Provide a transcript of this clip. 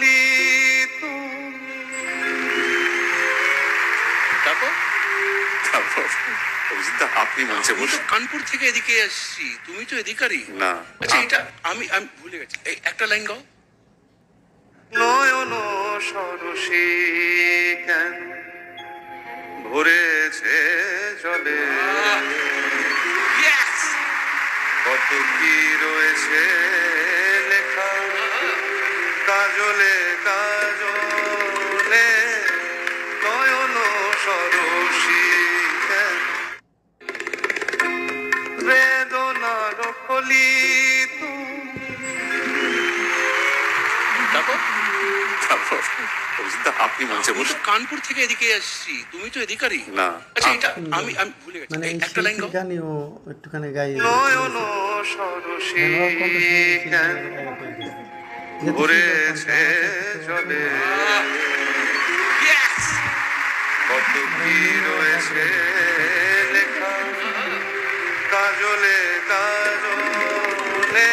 কলি তুমি। তারপর তারপর অভিজিৎ, আপনি মঞ্চে আমি তো বসে। কানপুর থেকে এদিকে আসছি, তুমি তো এদিকারই। না, আচ্ছা, এটা আমি আমি ভুলে গেছি, এই একটা লাইন গাও। নয়ন সরসী কেন ভরেছে জলে, Yes! কত কি রয়েছে লেখা কাজলে কাজলে, নয়ন সরসী কেন বেদনার কলি তুমি। তারপর তারপর অভিজিৎ, আপনি মঞ্চে আমি বসে। তো কানপুর থেকে এদিকে আসছি, তুমি তো এদিকারই। না, আচ্ছা, এটা আমি আমি ভুলে গেছি, মানে এই এই একটা লাইন শিল্পীর গাও। গানই ও একটুখানি গাই নয়ন সরসী কেন ভরেছে জলে, Yes! কত কি রয়েছে লেখা কাজলে কাজলে,